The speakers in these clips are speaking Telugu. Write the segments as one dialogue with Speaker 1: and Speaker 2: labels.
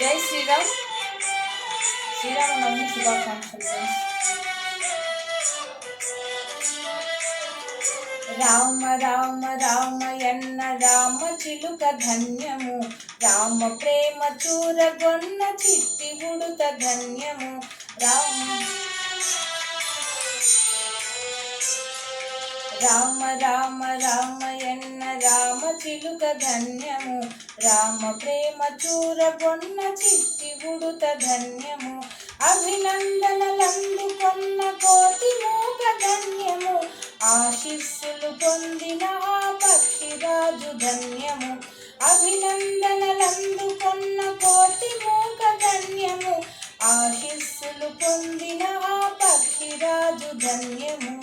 Speaker 1: జై శ్రీరామ్. శ్రీరామనవమి శుభాకాంక్షలు ఫ్రెండ్స్. రామ రామ రామయన్న రామ చిలుక ధన్యము, రామ ప్రేమ చూరగొన్న చిట్టి ఉడుత ధన్యము. రామ రామ రామ రామయన్న రామ చిలుక ధన్యము, రామ ప్రేమ చూరగొన్న చిట్టి ఉడుత ధన్యము. అభినందనలందుకొన్న కోటి మూక ధన్యము, ఆశీస్సులు పొందిన ఆ పక్షిరాజు ధన్యము. అభినందనలందుకొన్న కోటి మూక ధన్యము, ఆశీస్సులు పొందిన ఆ పక్షిరాజు ధన్యము.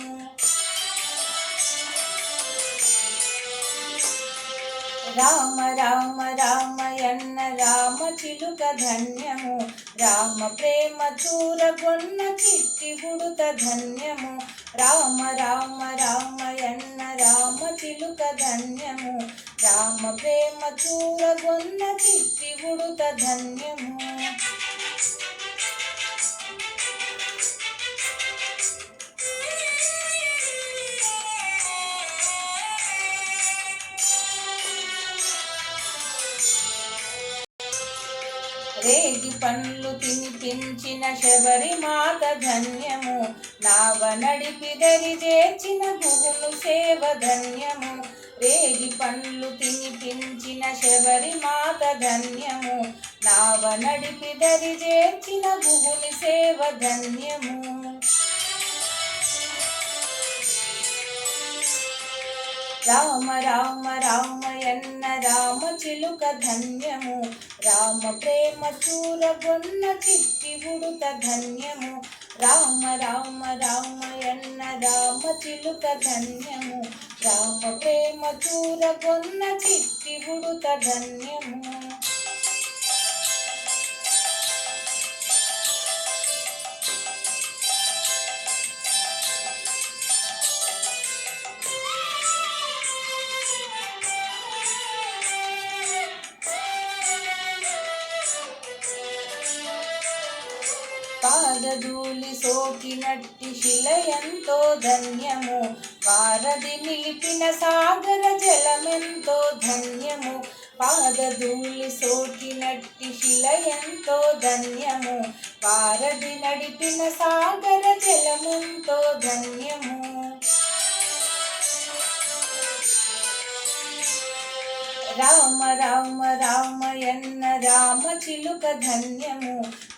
Speaker 1: రామ రామ రామయన్న రామ చిలుక ధన్యము, రామ ప్రేమ చూరగొన్న చిట్టి ఉడుత ధన్యము. రామ రామ రామయన్న రామ చిలుక ధన్యము, రామ ప్రేమ చూరగొన్న చిట్టి ఉడుత ధన్యము. రేగి పండ్లు తినిపించిన శబరిమాత ధన్యము, నావ నడిపి దరి చేర్చిన గుగులు సేవ ధన్యము. రేగి పండ్లు తినిపించిన శబరిమాత ధన్యము, నావ నడిపి దరి చేర్చిన గుగుని సేవ ధన్యము. రామ రామ రామయన్న రామ చిలుక ధన్యము, రామ ప్రేమ చూరగొన్న చిట్టి ఉడుత ధన్యము. రామ రామ రామయన్న రామ చిలుక ధన్యము, రామ ప్రేమ చూరగొన్న చిట్టి ఉడుత ధన్యము. పాదధూళి సోకినట్టి శిల ఎంతో ధన్యము, వారధి నిలిపిన సాగర జలమెంతో ధన్యము. పాదధూళి సోకినట్టి శిల ఎంతో ధన్యము, వారధి నడిపిన సాగర జలమెంతో ధన్యము. రామ రామ రామయన్న రామ చిలుక ధన్యము,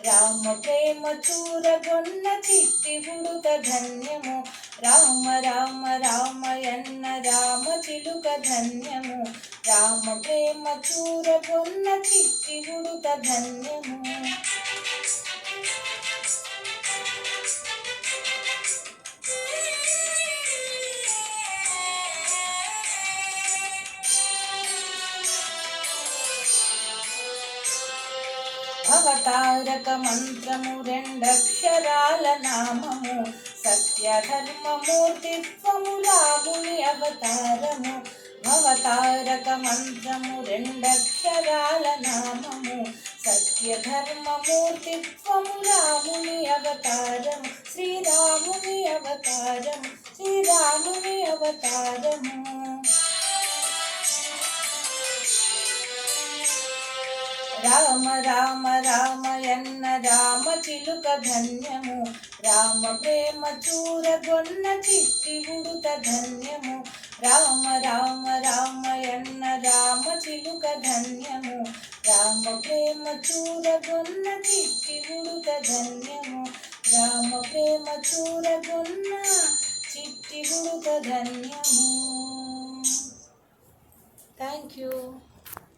Speaker 1: రామ ప్రేమ చూరగొన్న చిట్టి ఉడుత ధన్యము. రామ రామ రామయన్న రామ చిలుక ధన్యము, రామ ప్రేమ చూరగొన్న చిట్టి ఉడుత ధన్యము. అవతారక మంత్రము రెండక్షరాల నామము, సత్యధర్మమూర్తిత్వము రాముని అవతారము. అవతారక మంత్రము రెండక్షరాల నామము, సత్యధర్మమూర్తిత్వము రాముని అవతారము. శ్రీరాముని అవతారము, శ్రీరాముని అవతారము. రామ రామ రామయన్న రామ చిలుక ధన్యము, రామ ప్రేమ చూరగొన్న చిట్టి ఉడుత ధన్యము. రామ రామ రామయన్న రామ చిలుక ధన్యము, రామ ప్రేమ చూరగొన్న చిట్టి ఉడుత ధన్యము. రామ ప్రేమ చూరగొన్న చిట్టి ఉడుత ధన్యము. Thank you.